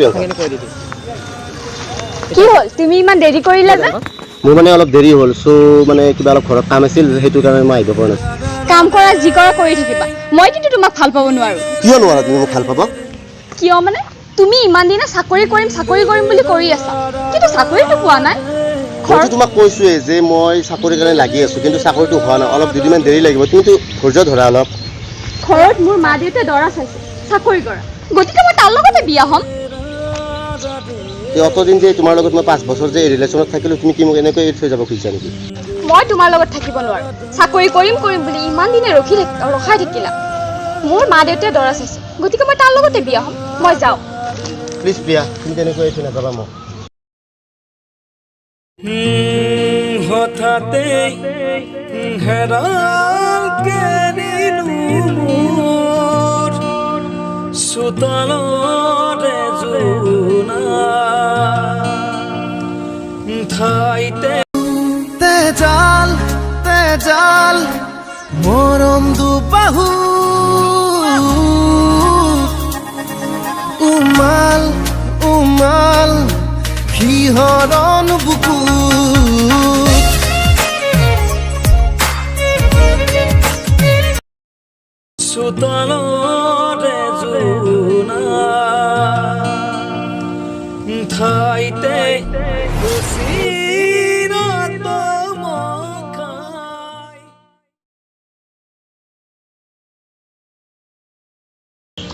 কথাখিনি কৈ দিবি কি হ'ল তুমি ইমান দেৰি কৰিলা যে মোৰ মানে অলপ দেৰি হ'ল সো মানে কিবা অলপ ঘৰত কাম আছিল সেইটো কাৰণে মই আহিব পৰা নাছিলোঁ কাম কৰা যি কৰা কৰি থাকিবা মই কিন্তু তোমাক ভাল পাব নোৱাৰো কিয় নোৱাৰা তুমি মোক ভাল পাব কিয় মানে তুমি ইমান দিনে চাকৰি কৰিম বুলি কৰি আছা কিন্তু চাকৰিটো পোৱা নাই মইতো তোমাক কৈছোঁৱে যে মই চাকৰিৰ কাৰণে লাগি আছোঁ কিন্তু চাকৰিটো হোৱা নাই অলপ দুদিনমান দেৰি লাগিব তুমিতো ধৈৰ্য ধৰা অলপ ঘৰত মোৰ মা দেউতাই দৰা চাইছে চাকৰি কৰা গতিকে মই তাৰ লগতে বিয়া হ'ম অতদিন যে তোমাৰ লগত মই 5 বছৰ যে ৰিলেশ্যনত থাকিলোঁ তুমি কি মোক এনেকৈ এৰি থৈ যাব খুজিছা নেকি মই তোমাৰ লগত থাকিব নোৱাৰো চাকৰি কৰিম বুলি ইমান দিনে ৰখাই থাকিলা মোৰ মা দেউতাই দৰা চাইছে গতিকে মই তাৰ লগতে বিয়া হ'ম মই যাওঁ প্লিজ প্ৰিয়া তুমি তেনেকৈ এৰি থৈ নাযাবা মোক হঠাতে হেৰাল কেনিলুৰ চোতালৰে জোনা ঠাইতে তেজাল মৰম দুবাহু উমাল শিহৰণ বুকু চোতালৰে জোনা ঠাইতে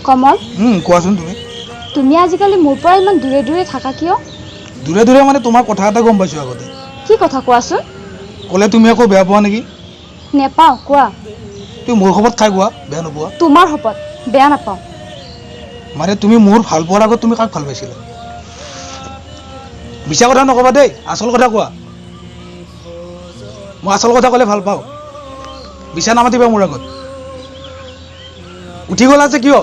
কমল কোৱাচোন তুমি আজিকালি মোৰ পৰা ইমান দূৰে দূৰে থাকা কিয় দূৰে মানে তোমাৰ কথা এটা গম পাইছোঁ আগতে কি কথা কোৱাচোন ক'লে তুমি আকৌ বেয়া পোৱা নেকি নেপাওঁ কোৱা তুমি মোৰ খবৰত খাই কোৱা বেয়া নোপোৱা তোমাৰ শপত বেয়া নাপাওঁ মানে তুমি মোৰ ভাল পোৱাৰ আগত তুমি কাক ভাল পাইছিলা মিছা কথা নক'বা দেই আচল কথা কোৱা মই আচল কথা ক'লে ভাল পাওঁ মিছা নামাতিবা মোৰ আগত উঠি গ'লা যে কিয়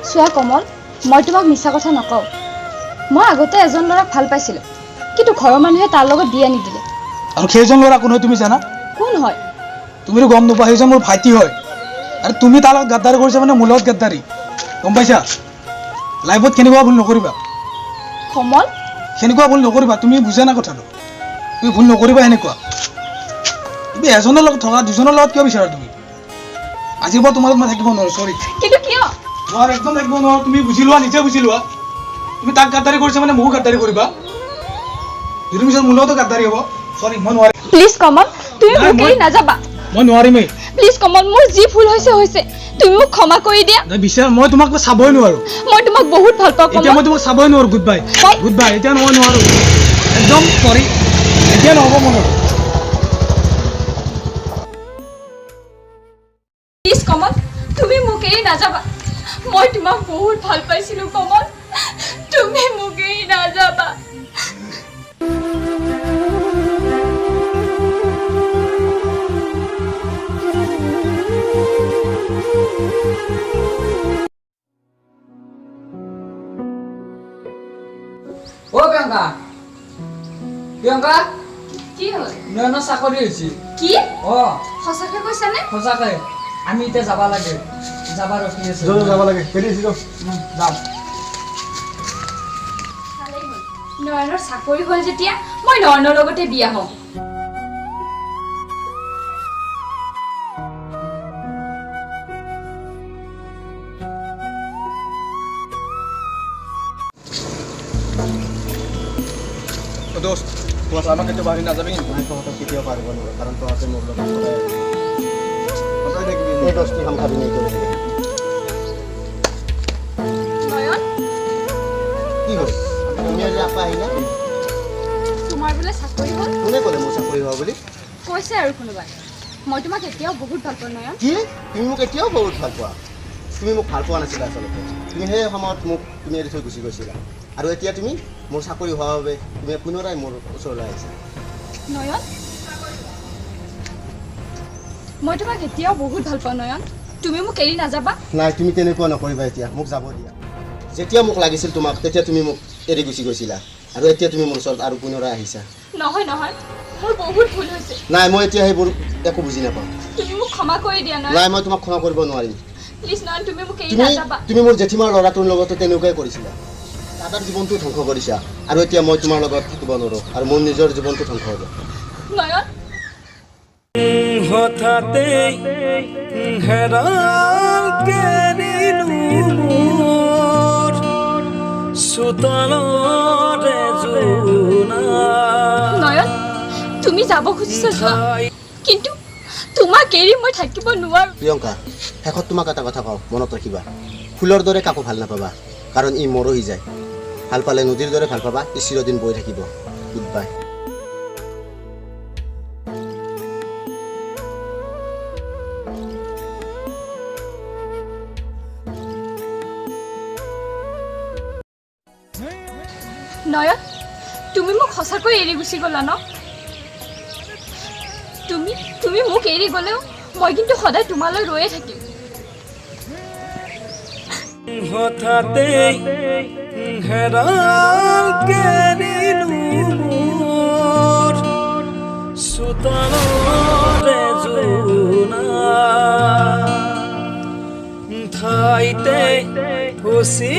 চোৱা কমল মই তোমাক মিছা কথা নকওঁ মই আগতে এজন ল'ৰাক ভাল পাইছিলোঁ কিন্তু ঘৰৰ মানুহে তাৰ লগত বিয়া নিদিলে আৰু সেইজন ল'ৰা কোন হয় তুমি জানা কোন হয় তুমিতো গম নোপোৱা সেইজন মোৰ ভাইটি হয় আৰু তুমি তাৰ লগত গাদ্দাৰি কৰিছা মানে মোৰ লগত গাদ্দাৰি গম পাইছা লাইফত কেনেকুৱা ভুল নকৰিবা কমল সেনেকুৱা ভুল নকৰিবা তুমি বুজা না কথাটো তুমি ভুল নকৰিবা সেনেকুৱা তুমি এজনৰ লগত থকা দুজনৰ লগত কিয় বিচাৰা তুমি আজিৰ পৰা তোমাৰ লগত মই থাকিব নোৱাৰো চৰি কিন্তু কিয় নোৱাৰো একদম থাকিব নোৱাৰো তুমি বুজি লোৱা নিজে বুজি লোৱা তুমি তাক গাদ্দাৰি কৰিছা মানে মোকো গাদ্দাৰি কৰিবা যদি পিছত মোৰ লগতো গাদ্দাৰি হ'ব চৰি মই নোৱাৰিম প্লিজ কমল তুমি মোক এৰি নাযাবা মই নোৱাৰিমেই প্লিজ কমল মোৰ যি ভুল হৈছে তুমি মোক ক্ষমা কৰি দিয়া বিচাৰ মই তোমাক চাবই নোৱাৰো মই তোমাক বহুত ভাল পাওঁ এতিয়া মই তোমাক চাবই নোৱাৰো গুড বাই এতিয়া মই নোৱাৰো একদম চৰি এতিয়া নহ'ব মোৰ প্লিজ কমল তুমি মোক এৰি নাযাবা মই তোমাক বহুত ভাল পাইছিলোঁ কমল তুমি মোক এৰি নাযাবা ও প্ৰিয়ংকা কি হ'ল নয়নৰ চাকৰি হৈছে কি অ সঁচাকৈ কৈছানে সঁচাকৈ আমি এতিয়া যাব লাগে যাব ৰখি আছো যাব লাগে যাম নয়নৰ চাকৰি হ'ল যেতিয়া মই নয়নৰ লগতে বিয়া হ'ম দোস্ত তোমার আমাকে তো বাড়ি না যাবি আমি তো হয়তো কেতিয়াও পারব না কারণ তো আছে মোর লগত সদায় দেখবি এই দোস্তি হাম খাবি নেই করে নয়ন কি হল তুমি আজি আপা আহিলা তোমাৰ বোলে চাকৰি হ'ল কোনে ক'লে মোৰ চাকৰি হোৱা বুলি কৈছে আৰু কোনোবাই মই তোমাক এতিয়াও বহুত ভাল পাওঁ নয়ন কি তুমি মোক এতিয়াও বহুত ভাল পোৱা তুমি মোক ভাল পোৱা নাছিলা আচলতে তুমি সেই সময়ত মোক তুমি এৰি থৈ গুচি গৈছিলা আৰু এতিয়া তুমি মোৰ চাকৰি হোৱাৰ বাবে তুমি পুনৰাই মোৰ ওচৰলৈ আহিছা নয়ন মই তোমাক এতিয়াও বহুত ভাল পাওঁ নয়ন তুমি মোক এৰি নাযাবা নাই তুমি তেনেকুৱা নকৰিবা এতিয়া মোক যাব দিয়া যেতিয়া মোক লাগিছিল তোমাক তেতিয়া তুমি মোক এৰি গুচি গৈছিলা আৰু এতিয়া তুমি মোৰ ওচৰত আৰু পুনৰাই আহিছা নহয় মোৰ বহুত ভুল হৈছে নাই মই এতিয়া সেইবোৰ একো বুজি নাপাওঁ তুমি মোক ক্ষমা কৰি দিয়া নাই মই তোমাক ক্ষমা কৰিব নোৱাৰিম প্লিজ নয়ন তুমি মোক এৰি তুমি নাযাবা তুমি মোৰ জেঠিমাৰ ল'ৰাটোৰ লগতো তেনেকুৱাই কৰিছিলা দাদাৰ জীৱনটো ধ্বংস কৰিছা আৰু এতিয়া মই তোমাৰ লগত থাকিব নোৱাৰো আৰু মোৰ নিজৰ জীৱনটো ধ্বংস হ'ব নয়ন হঠাতে হেৰাল কেনিলো মোৰ চোতালৰে জোনা নয়ন তুমি যাব খুজিছা যোৱা কিন্তু তোমাক এৰি মই থাকিব নোৱাৰো প্ৰিয়ংকা শেষত তোমাক এটা কথা কওঁ মনত ৰাখিবা ফুলৰ দৰে কাকো ভাল নাপাবা কাৰণ ই মৰহি যায় ভাল পালে নদীৰ দৰে ভাল পাবা ই চিৰদিন বৈ থাকিব গুড বাই নয়ন তুমি মোক সঁচাকৈ এৰি গুচি গ'লা ন তুমি মোক এৰি গ'লেও মই কিন্তু সদায় তোমালৈ ৰৈয়ে থাকিম হঠাতে হেৰাল কেনিলো মোৰ চোতালৰে জোনা ঠাইতে ফচি